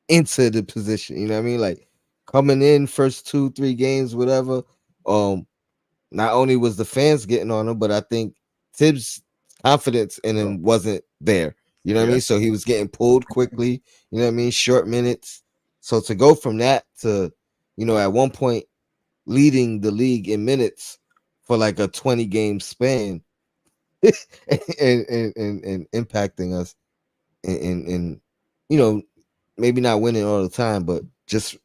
Speaker 1: into the position. You know what I mean? Like coming in first 2-3 games, whatever. Um, Not only was the fans getting on him, but I think Tibbs' confidence in
Speaker 2: So,
Speaker 1: him wasn't there. You know what I
Speaker 2: yeah,
Speaker 1: mean? So he was getting pulled quickly. You know what I mean? Short minutes. So to go from that to, at one point leading the league in minutes for like a 20 game span and impacting us and you know maybe not winning all the time, but just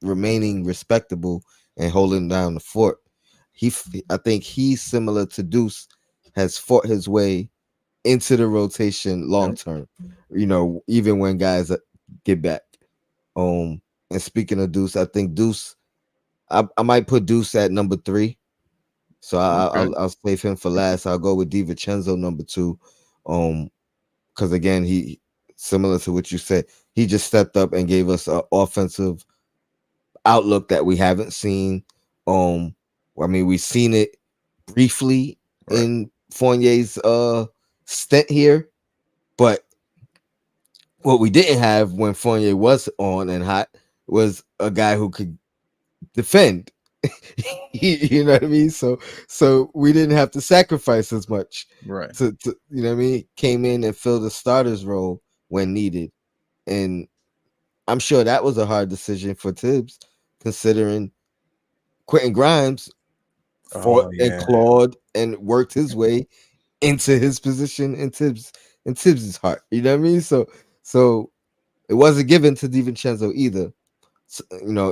Speaker 1: remaining respectable and holding down the fort. I think he's similar to Deuce, has fought his way into the rotation long
Speaker 2: yeah,
Speaker 1: term. Even when guys get back. And speaking of Deuce, I think Deuce, I might put Deuce at number 3. So
Speaker 2: okay,
Speaker 1: I'll save him for last. I'll go with DiVincenzo number 2. Um, because again, he similar to what you said, he just stepped up and gave us an offensive outlook that we haven't seen. I mean, we've seen it briefly
Speaker 2: right,
Speaker 1: in Fournier's stint here, but what we didn't have when Fournier was on and hot was a guy who could defend. You know what I mean? So we didn't have to sacrifice as much
Speaker 2: right.
Speaker 1: to you know what I mean? Came in and filled the starter's role when needed. And I'm sure that was a hard decision for Tibbs, considering Quentin Grimes fought
Speaker 2: Oh
Speaker 1: and
Speaker 2: yeah,
Speaker 1: clawed and worked his way into his position in Tibbs's heart. You know what I mean? So it wasn't given to DiVincenzo either. So,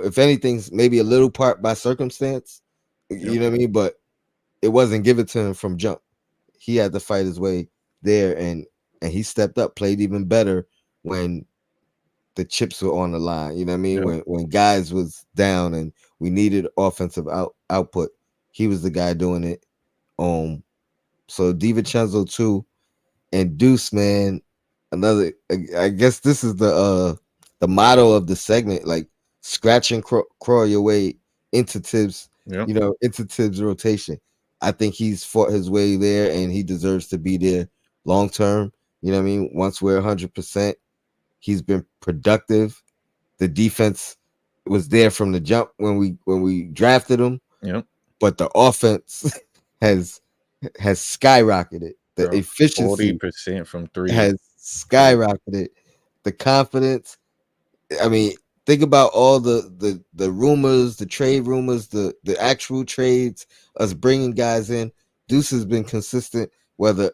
Speaker 1: if anything's maybe a little part by circumstance,
Speaker 2: yep,
Speaker 1: you know what I mean? But it wasn't given to him from jump. He had to fight his way there, and he stepped up, played even better when the chips were on the line. You know what I mean?
Speaker 2: yep,
Speaker 1: When guys was down and we needed offensive output, he was the guy doing it. Um, so DiVincenzo too, and Deuce, man, another. I guess this is the motto of the segment, like scratch and crawl your way into Tibbs,
Speaker 2: yep,
Speaker 1: into Tibbs rotation. I think he's fought his way there, and he deserves to be there long term. You know what I mean? Once we're 100%, he's been productive. The defense was there from the jump when we drafted him,
Speaker 2: yep.
Speaker 1: but the offense has has skyrocketed. The
Speaker 2: Bro,
Speaker 1: efficiency
Speaker 2: 40% from three is
Speaker 1: has
Speaker 2: crazy.
Speaker 1: skyrocketed. The confidence. I mean, think about all the rumors, the trade rumors, the actual trades, us bringing guys in. Deuce has been consistent, whether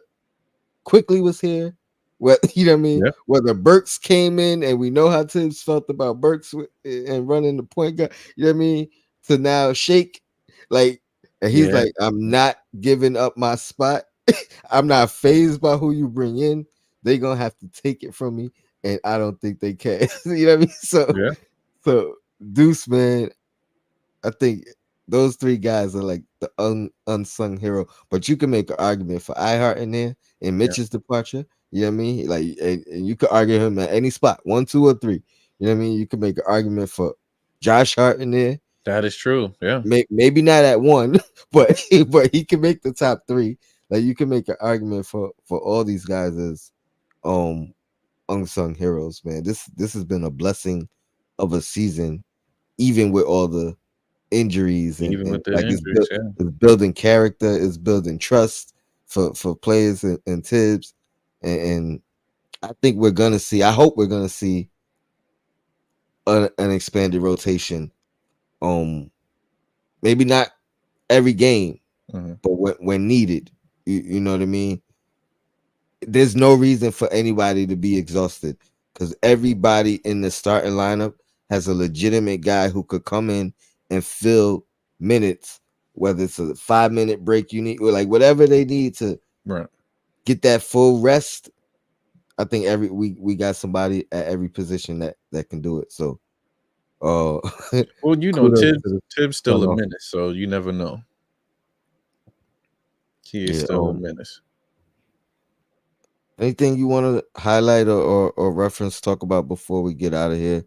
Speaker 1: Quickly was here. What you know what I mean?
Speaker 2: Yep.
Speaker 1: Whether Burks came in, and we know how Tibbs felt about Burks and running the point guard. You know what I mean? To now Shake, like, and he's
Speaker 2: Yeah,
Speaker 1: like, I'm not giving up my spot. I'm not phased by who you bring in. They gonna have to take it from me, and I don't think they can. You know what I mean?
Speaker 2: yeah,
Speaker 1: So Deuce, man, I think those 3 guys are like the unsung hero. But you can make an argument for iHeart in there and
Speaker 2: yeah,
Speaker 1: Mitch's departure. You know what I mean? Like, and you could argue him at any spot, 1, 2, or 3. You know what I mean? You could make an argument for Josh Hart in there.
Speaker 2: That is true. Yeah.
Speaker 1: Maybe not at one, but but he can make the top three. Like you can make an argument for all these guys as um unsung heroes, man. This has been a blessing of a season, even with all the injuries
Speaker 2: Even
Speaker 1: and
Speaker 2: with the
Speaker 1: like
Speaker 2: injuries, yeah.
Speaker 1: it's building character, it's building trust for players and Tibbs, and I think we're gonna see. I hope we're gonna see an expanded rotation. Um, maybe not every game,
Speaker 2: Hmm.
Speaker 1: but when needed, you know what I mean. There's no reason for anybody to be exhausted because everybody in the starting lineup has a legitimate guy who could come in and fill minutes, whether it's a 5 minute break you need, or like whatever they need to
Speaker 2: Right.
Speaker 1: get that full rest. I think we got somebody at every position that can do it. So uh
Speaker 2: Well,
Speaker 1: kudos to the
Speaker 2: Tibbs still
Speaker 1: front
Speaker 2: a
Speaker 1: office.
Speaker 2: menace, so you never know. He is
Speaker 1: Yeah.
Speaker 2: still a menace.
Speaker 1: Anything you want to highlight or reference talk about before we get out of here?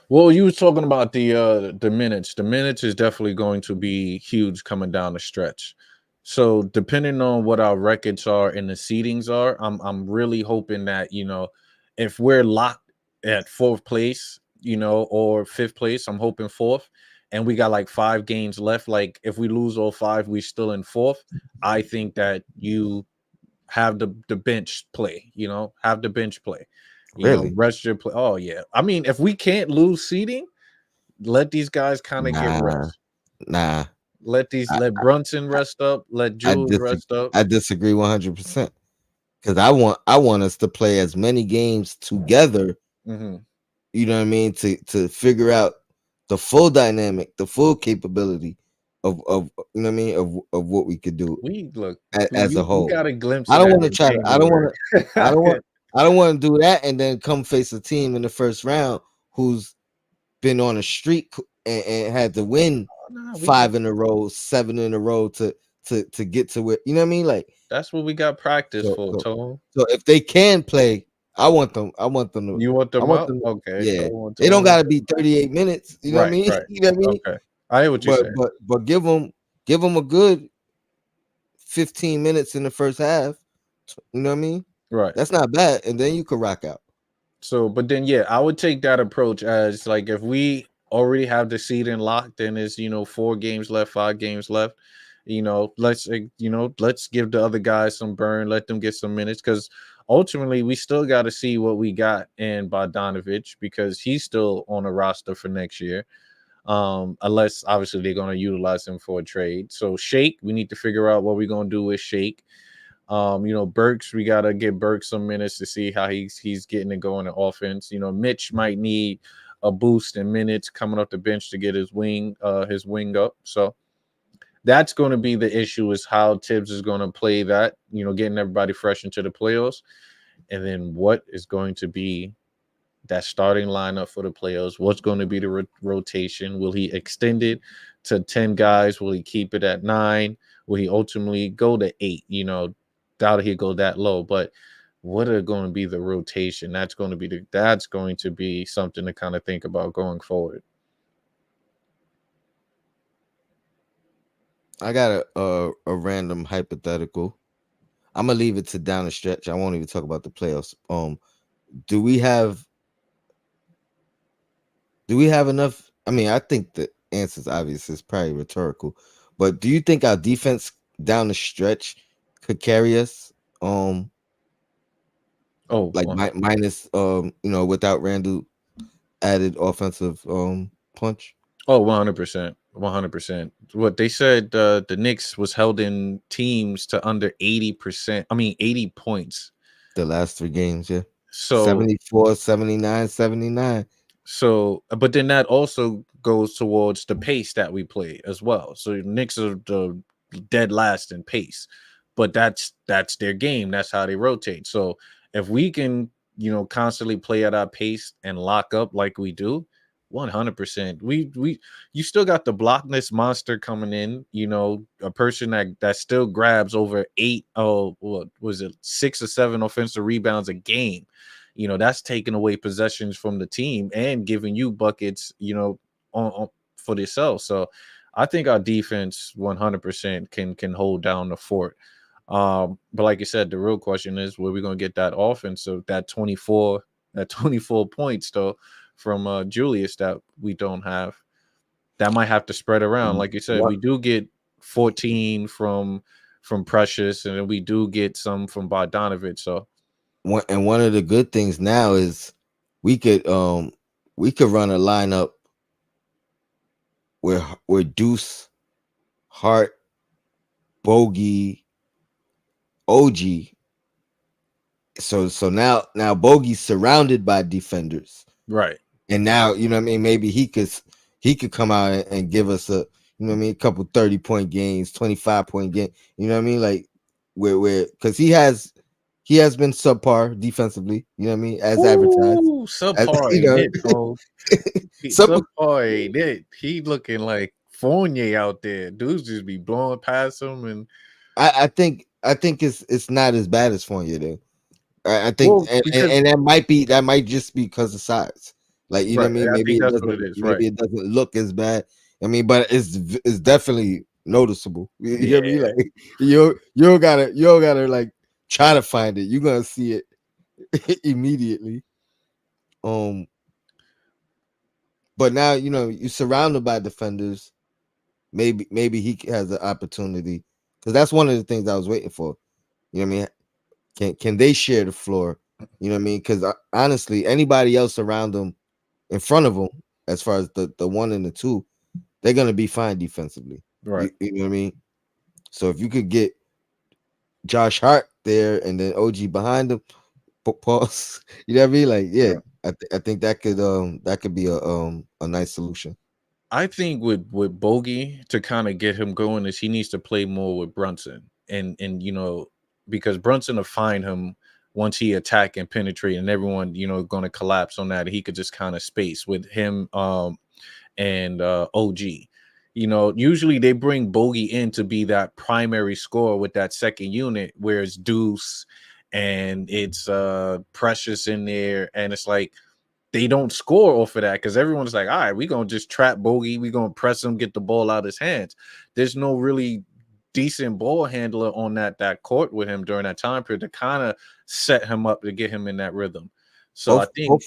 Speaker 2: Well, you was talking about the minutes. The minutes is definitely going to be huge coming down the stretch. So depending on what our records are and the seedings are, I'm really hoping that if we're locked at fourth place, or fifth place, I'm hoping fourth, and we got like 5 games left. Like if we lose all five, we still in fourth. I think that you have the bench play, have the bench play,
Speaker 1: Really?
Speaker 2: rest your play. Oh yeah. I mean, if we can't lose seating, let these guys kind of get
Speaker 1: Nah,
Speaker 2: rest.
Speaker 1: nah.
Speaker 2: Let Brunson rest up, let
Speaker 1: I
Speaker 2: Jules
Speaker 1: disagree.
Speaker 2: rest up.
Speaker 1: I disagree 100% because I want us to play as many games together.
Speaker 2: Hmm.
Speaker 1: You know what I mean to figure out the full dynamic, the full capability of you know what I mean of what we could do
Speaker 2: We look,
Speaker 1: as a
Speaker 2: we
Speaker 1: whole.
Speaker 2: got a glimpse
Speaker 1: I
Speaker 2: of
Speaker 1: don't
Speaker 2: that
Speaker 1: want to
Speaker 2: in
Speaker 1: try to. I don't want
Speaker 2: January.
Speaker 1: to. I don't want. I don't want to do that and then come face a team in the first round who's been on a streak and had to win
Speaker 2: Nah, we got
Speaker 1: 5 in a row, 7 in a row to get to where you know what I mean. Like
Speaker 2: that's what we got practice
Speaker 1: so
Speaker 2: for,
Speaker 1: so
Speaker 2: Tone.
Speaker 1: so if they can play, I want them. I want them to.
Speaker 2: You want
Speaker 1: I
Speaker 2: them
Speaker 1: want
Speaker 2: out?
Speaker 1: them.
Speaker 2: Okay,
Speaker 1: Yeah,
Speaker 2: Tone
Speaker 1: it don't
Speaker 2: wants
Speaker 1: got to be
Speaker 2: them out.
Speaker 1: 38 minutes. You know what I
Speaker 2: Right,
Speaker 1: mean?
Speaker 2: right.
Speaker 1: You know what I mean?
Speaker 2: Okay. I hear what you're saying.
Speaker 1: But give them a good 15 minutes in the first half. You know what I mean?
Speaker 2: Right.
Speaker 1: That's not bad, and then you could rock out.
Speaker 2: So, but then, yeah, I would take that approach as like if we already have the seeding locked, then it's 4 games left, 5 games left. Let's give the other guys some burn, let them get some minutes because ultimately we still got to see what we got in Bogdanovich because he's still on the roster for next year. Unless obviously they're going to utilize him for a trade. So Shake, we need to figure out what we're going to do with Shake. Burks, we gotta get Burks some minutes to see how he's getting it going in offense. Mitch might need a boost in minutes coming off the bench to get his wing up. So that's going to be the issue is how Tibbs is going to play that, getting everybody fresh into the playoffs. And then what is going to be that starting lineup for the playoffs? What's going to be the rotation? Will he extend it to 10 guys? Will he keep it at 9? Will he ultimately go to 8? Doubt he'll go that low, but what are going to be the rotation? That's going to be something to kind of think about going forward.
Speaker 1: I got a random hypothetical. I'm gonna leave it to down the stretch. I won't even talk about the playoffs. Do we have do we have enough? I mean, I think the answer's obvious. It's probably rhetorical, but do you think our defense down the stretch could carry us?
Speaker 2: Oh,
Speaker 1: Like minus without Randall added offensive punch.
Speaker 2: oh, 100%. 100%. What they said, the Knicks was held in teams to under 80%. I mean, 80 points.
Speaker 1: The last 3 games, yeah.
Speaker 2: So
Speaker 1: 74, 79, 79.
Speaker 2: But then that also goes towards the pace that we play as well. So Knicks are the dead last in pace, but that's their game. That's how they rotate. So if we can, constantly play at our pace and lock up like we do, 100%. You still got the blockless monster coming in. A person that still grabs over 8. Oh, what was it, 6 or 7 offensive rebounds a game? That's taking away possessions from the team and giving you buckets, on for themselves. So I think our defense 100% can hold down the fort. But like you said, the real question is where we gonna get that offense of that 24 points though from Julius that we don't have. That might have to spread around. Like you said,
Speaker 1: What
Speaker 2: we do get 14 from Precious, and then we do get some from Bogdanovich. So
Speaker 1: one of the good things now is we could run a lineup where Deuce, Hart, Bogey, OG. So now Bogey's surrounded by defenders.
Speaker 2: right.
Speaker 1: And now, you know what I mean, maybe he could come out and give us a, you know what I mean, a couple 30-point games, 25-point game. You know what I mean? Like where because he has been subpar defensively, you know what I mean, as advertised.
Speaker 2: Ooh,
Speaker 1: As,
Speaker 2: subpar
Speaker 1: you
Speaker 2: ain't
Speaker 1: know,
Speaker 2: it, bro.
Speaker 1: some
Speaker 2: Subpar ain't it. He looking like Fournier out there. Dudes just be blowing past him, and
Speaker 1: I think it's not as bad as Fournier though. I think
Speaker 2: well, because
Speaker 1: and that might just be because of size. Like, you know
Speaker 2: right,
Speaker 1: what I mean?
Speaker 2: I think that's what it is. Right.
Speaker 1: Maybe it doesn't look as bad. I mean, but it's definitely noticeable. You know what I mean?
Speaker 2: Yeah.
Speaker 1: Like you don't gotta like try to find it. You're gonna see it immediately. Um, but now you know you're surrounded by defenders. Maybe he has an opportunity because that's one of the things I was waiting for. You know what I mean? Can they share the floor? You know what I mean? Because honestly, anybody else around them, in front of them, as far as the one and the two, they're gonna be fine defensively.
Speaker 2: Right.
Speaker 1: You know what I mean? So if you could get Josh Hart there and then OG behind him, pause. You know what I mean? Like, yeah,
Speaker 2: Yeah.
Speaker 1: I think that could be a nice solution.
Speaker 2: I think with Bogey to kind of get him going is he needs to play more with Brunson and because Brunson will find him once he attack and penetrate and everyone going to collapse on that. He could just kind of space with him and OG. Usually they bring Bogey in to be that primary scorer with that second unit, where it's Deuce and it's Precious in there, and it's like they don't score off of that because everyone's like, all right, we're gonna just trap Bogey, we're gonna press him, get the ball out of his hands. There's no really decent ball handler on that court with him during that time period to kind of set him up to get him in that rhythm. So I think
Speaker 1: Both.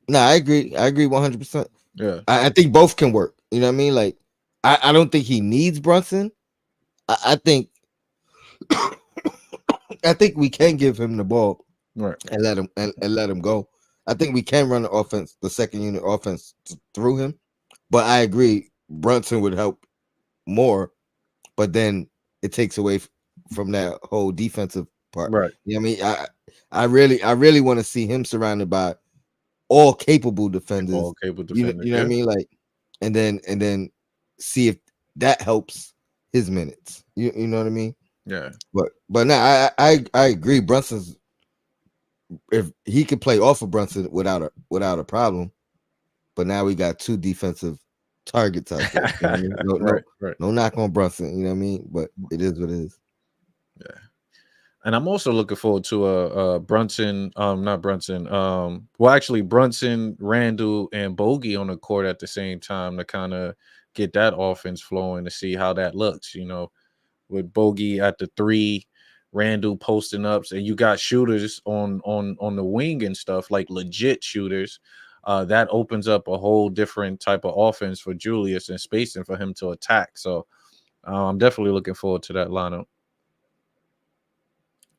Speaker 1: No, I agree. I agree 100%.
Speaker 2: yeah,
Speaker 1: I think both can work. You know what I mean? Like, I don't think he needs Brunson. I think I think we can give him the ball
Speaker 2: right,
Speaker 1: and let him go. I think we can run the offense, the second unit offense through him. But I agree, Brunson would help more. But then it takes away from that whole defensive part.
Speaker 2: right,
Speaker 1: You know what I mean? I really want to see him surrounded by all capable defenders.
Speaker 2: all capable
Speaker 1: You
Speaker 2: defenders.
Speaker 1: know what I
Speaker 2: Yeah,
Speaker 1: mean? Like, and then see if that helps his minutes. You know what I mean?
Speaker 2: yeah.
Speaker 1: But no, I agree. Brunson's, if he could play off of Brunson without a problem. But now we got two defensive targets out there. You know what I mean?
Speaker 2: Right, right.
Speaker 1: No knock on Brunson. You know what I mean? But it is what it is.
Speaker 2: Yeah. And I'm also looking forward to Brunson, not Brunson, well, actually Brunson, Randle, and Bogey on the court at the same time to kind of get that offense flowing to see how that looks. With Bogey at the three, Randle posting ups, and you got shooters on the wing and stuff, like legit shooters. That opens up a whole different type of offense for Julius and spacing for him to attack. So I'm definitely looking forward to that lineup.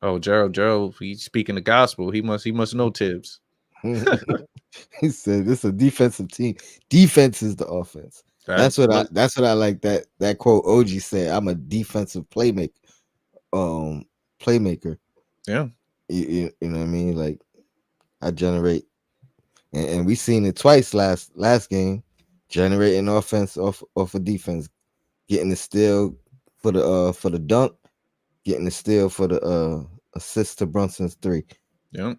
Speaker 2: Oh, Gerald, he's speaking the gospel. He must know Tibbs.
Speaker 1: He said this is a defensive team. Defense is the offense.
Speaker 2: That's what.
Speaker 1: That's what I like that quote OG said. I'm a defensive playmaker. Um Playmaker.
Speaker 2: Yeah,
Speaker 1: You know what I mean? Like, I generate, and we seen it twice last game, generating offense off of defense, getting the steal for the dunk, getting the steal for the assist to Brunson's three.
Speaker 2: yeah.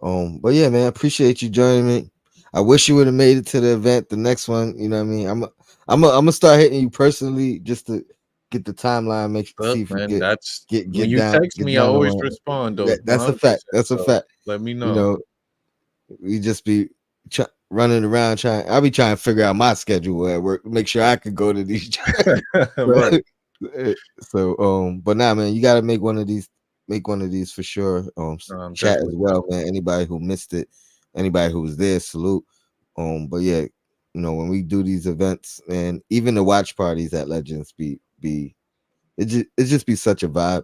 Speaker 1: But yeah, man, I appreciate you joining me. I wish you would have made it to the event, the next one. You know what I mean? I'm gonna start hitting you personally just to get the timeline, see
Speaker 2: Look,
Speaker 1: if you
Speaker 2: man, that's when you text
Speaker 1: get
Speaker 2: me, I
Speaker 1: down the
Speaker 2: always
Speaker 1: line.
Speaker 2: respond though,
Speaker 1: That's a
Speaker 2: 100%.
Speaker 1: fact. That's a
Speaker 2: So
Speaker 1: fact.
Speaker 2: let me
Speaker 1: You
Speaker 2: know.
Speaker 1: know, we just be running around trying. I'll be trying to figure out my schedule at work, make sure I could go to these.
Speaker 2: Right.
Speaker 1: So but nah, man, you gotta make one of these. Make one of these for sure. Chat as
Speaker 2: Definitely.
Speaker 1: well, man. Anybody who missed it, anybody who was there, salute. But yeah, when we do these events, and even the watch parties at Legends be it just be such a vibe.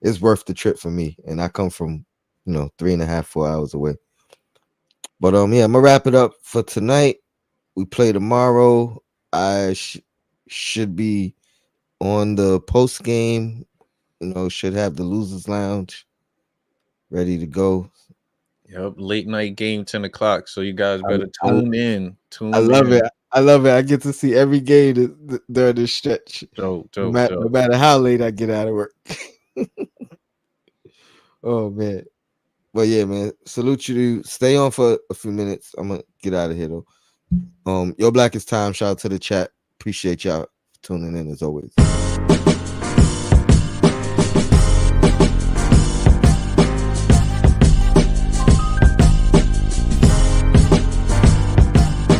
Speaker 1: It's worth the trip for me, and I come from 3.5 4 hours away. But yeah, I'm gonna wrap it up for tonight. We play tomorrow. I should be on the post game. Should have the losers lounge ready to go.
Speaker 2: Yep. Late night game, 10 o'clock. So you guys
Speaker 1: I,
Speaker 2: better
Speaker 1: I,
Speaker 2: tune in.
Speaker 1: I
Speaker 2: Tune
Speaker 1: love it.
Speaker 2: in.
Speaker 1: I love it. I get to see every game during this stretch,
Speaker 2: Dope,
Speaker 1: no
Speaker 2: dope,
Speaker 1: matter, no
Speaker 2: dope.
Speaker 1: matter how late I get out of work. Oh man. Well, yeah, man. Salute you. Stay on for a few minutes. I'm gonna get out of here though. Your Black is time. Shout out to the chat. Appreciate y'all tuning in as always.